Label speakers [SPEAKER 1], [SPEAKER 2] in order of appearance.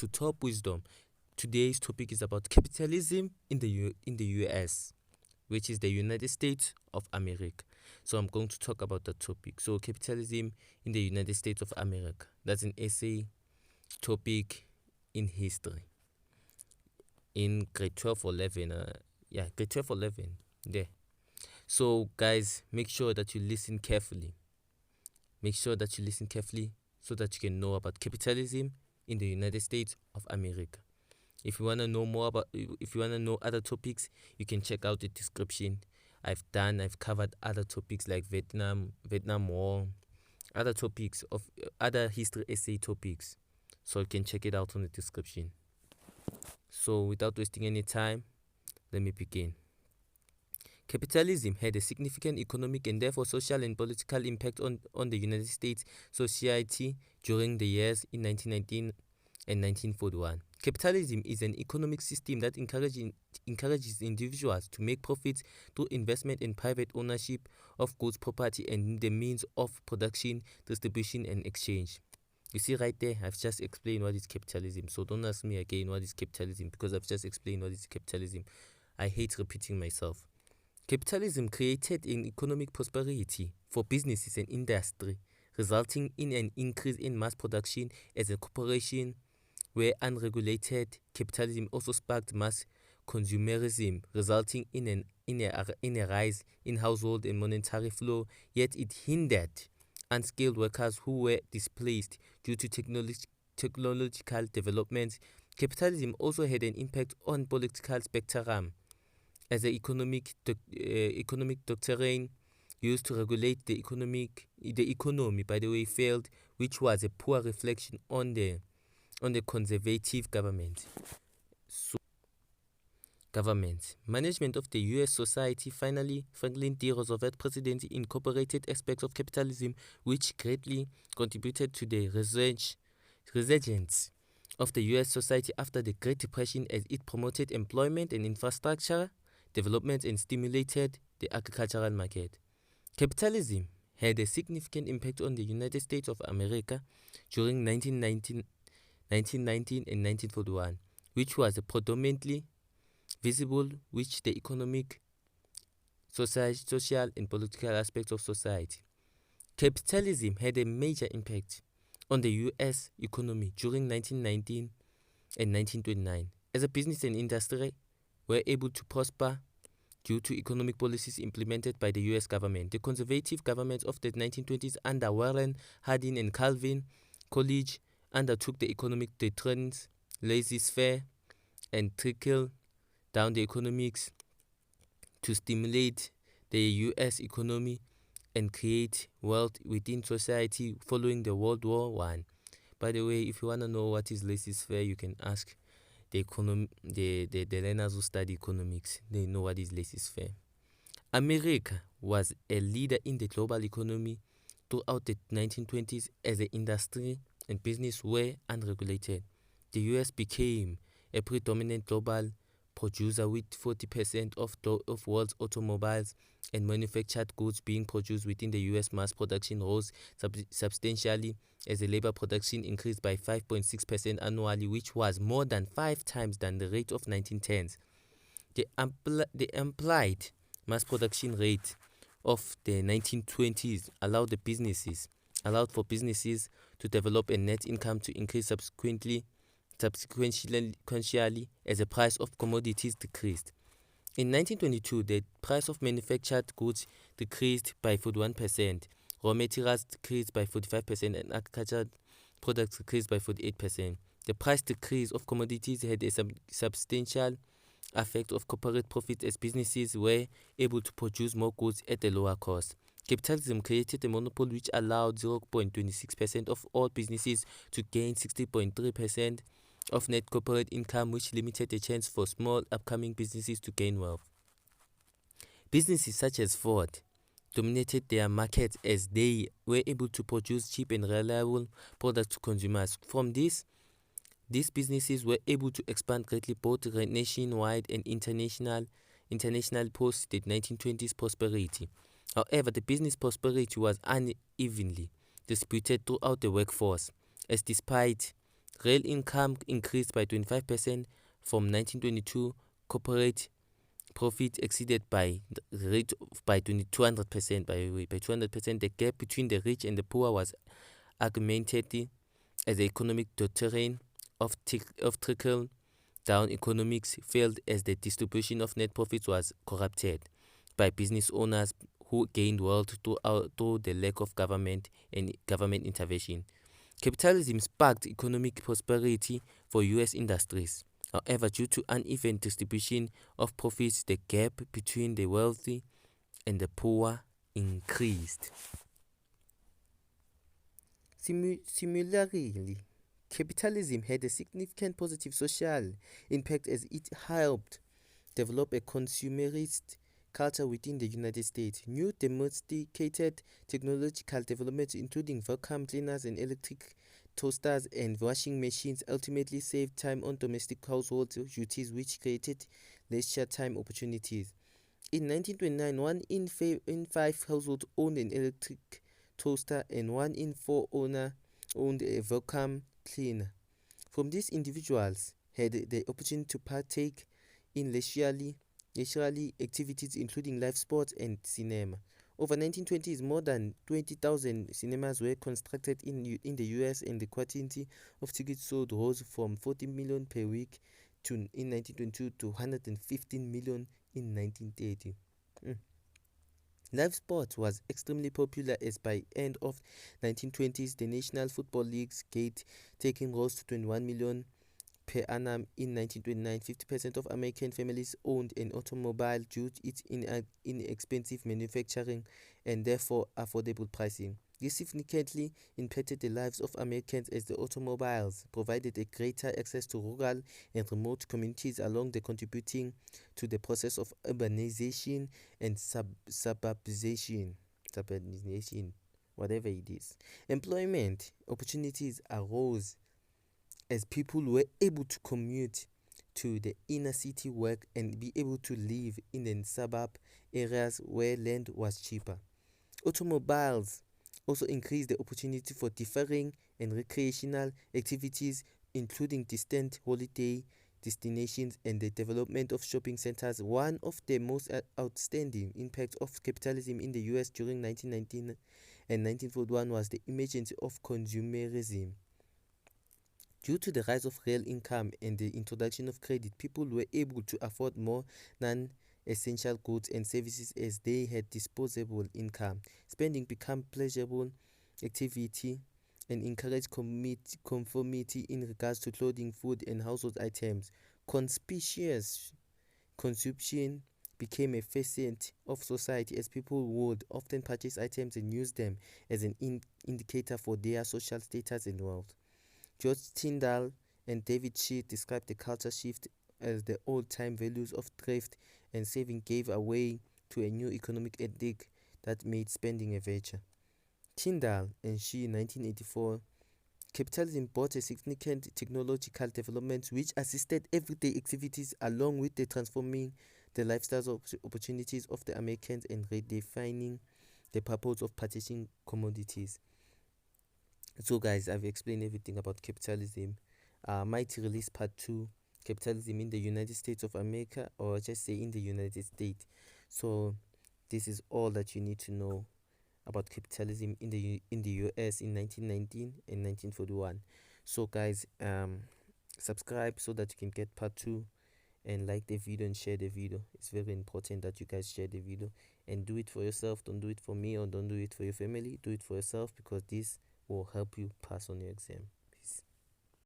[SPEAKER 1] to Top Wisdom. Today's topic is about capitalism in the US, which is the United States of America. So I'm going to talk about the topic. So capitalism in the United States of America. That's an essay topic in history. In grade 12 or 11, grade 12 or 11, there. So guys, make sure that you listen carefully. Make sure that you listen carefully so that you can know about capitalism in the United States of America. If you want to know more about, if you want to know other topics, you can check out the description. I've covered other topics like Vietnam War, other topics of other history essay topics. So you can check it out on the description. So without wasting any time, let me begin. Capitalism had a significant economic and therefore social and political impact on the United States society during the years in 1919 and 1941. Capitalism is an economic system that encourages individuals to make profits through investment in private ownership of goods, property, and the means of production, distribution, and exchange. You see right there, I've just explained what is capitalism. So don't ask me again what is capitalism, because I've just explained what is capitalism. I hate repeating myself. Capitalism created an economic prosperity for businesses and industry, resulting in an increase in mass production as a corporation, where unregulated capitalism also sparked mass consumerism, resulting in a rise in household and monetary flow, yet it hindered unskilled workers who were displaced due to technological developments. Capitalism also had an impact on political spectrum, as the economic doctrine used to regulate the economy, by the way, failed, which was a poor reflection on the conservative government. Management of the U.S. society. Finally, Franklin D. Roosevelt presidency incorporated aspects of capitalism which greatly contributed to the resurgence of the U.S. society after the Great Depression, as it promoted employment and infrastructure development and stimulated the agricultural market. Capitalism had a significant impact on the United States of America during 1919 and 1941, which was predominantly visible, which the economic, social, and political aspects of society. Capitalism had a major impact on the U.S. economy during 1919 and 1929, as a business and industry were able to prosper due to economic policies implemented by the U.S. government. The conservative governments of the 1920s under Warren Harding and Calvin Coolidge undertook the economic doctrines, laissez-faire, and trickle down the economics to stimulate the U.S. economy and create wealth within society following the World War I. By the way, if you want to know what is laissez-faire, you can ask the learners who study economics. They know what is laissez-faire. America was a leader in the global economy throughout the 1920s, as the industry and business were unregulated. The US became a predominant global producer, with 40% of world's automobiles and manufactured goods being produced within the US. Mass production rose substantially as the labor production increased by 5.6% annually, which was more than 5 times than the rate of 1910s. The implied mass production rate of the 1920s allowed for businesses to develop a net income to increase subsequently as the price of commodities decreased. In 1922, the price of manufactured goods decreased by 41%, raw materials decreased by 45%, and agricultural products decreased by 48%. The price decrease of commodities had a substantial effect of corporate profits, as businesses were able to produce more goods at a lower cost. Capitalism created a monopoly which allowed 0.26% of all businesses to gain 60.3% of net corporate income, which limited the chance for small upcoming businesses to gain wealth. Businesses such as Ford dominated their markets, as they were able to produce cheap and reliable products to consumers. From this, these businesses were able to expand greatly, both nationwide and international post the 1920s prosperity. However, the business prosperity was unevenly distributed throughout the workforce, as despite Real income increased by 25% from 1922. Corporate profit exceeded by the rate by 200%, by the way. By 200%, the gap between the rich and the poor was augmented as the economic doctrine of trickle-down economics failed, as the distribution of net profits was corrupted by business owners who gained wealth through the lack of government intervention. Capitalism sparked economic prosperity for US industries. However, due to uneven distribution of profits, the gap between the wealthy and the poor increased. Similarly, capitalism had a significant positive social impact as it helped develop a consumerist culture within the United States. New domesticated technological developments, including vacuum cleaners and electric toasters and washing machines, ultimately saved time on domestic household duties, which created leisure time opportunities. In 1929, 1 in 5 households owned an electric toaster and 1 in 4 owned a vacuum cleaner. From these, individuals had the opportunity to partake in leisurely activities including live sports and cinema. Over 1920s, more than 20,000 cinemas were constructed in the US, and the quantity of tickets sold rose from 40 million per week in 1922 to 115 million in 1930. Live sports was extremely popular, as by end of 1920s the National Football League's gate taking rose to 21 million per annum. In 1929, 50% of American families owned an automobile due to its inexpensive manufacturing and therefore affordable pricing. This significantly impacted the lives of Americans, as the automobiles provided a greater access to rural and remote communities, along the contributing to the process of urbanization and suburbanization, whatever it is. Employment opportunities arose as people were able to commute to the inner city work and be able to live in the suburb areas where land was cheaper. Automobiles also increased the opportunity for differing and recreational activities, including distant holiday destinations and the development of shopping centers. One of the most outstanding impacts of capitalism in the US during 1919 and 1941 was the emergence of consumerism. Due to the rise of real income and the introduction of credit, people were able to afford more non-essential goods and services as they had disposable income. Spending became pleasurable activity and encouraged conformity in regards to clothing, food, and household items. Conspicuous consumption became a facet of society, as people would often purchase items and use them as an indicator for their social status and wealth. George Tyndall and David Sheet described the culture shift as the old-time values of thrift and saving gave way to a new economic ethic that made spending a virtue. Tyndall and Sheet, 1984, capitalism brought a significant technological development which assisted everyday activities along with the transforming the lifestyles opportunities of the Americans and redefining the purpose of purchasing commodities. So guys, I've explained everything about capitalism. Might release part 2, capitalism in the United States of America, or just say in the United States. So this is all that you need to know about capitalism in the US in 1919 and 1941. So guys, subscribe so that you can get part 2, and like the video and share the video. It's very important that you guys share the video and do it for yourself. Don't do it for me, or don't do it for your family. Do it for yourself, because this will help you pass on your exam.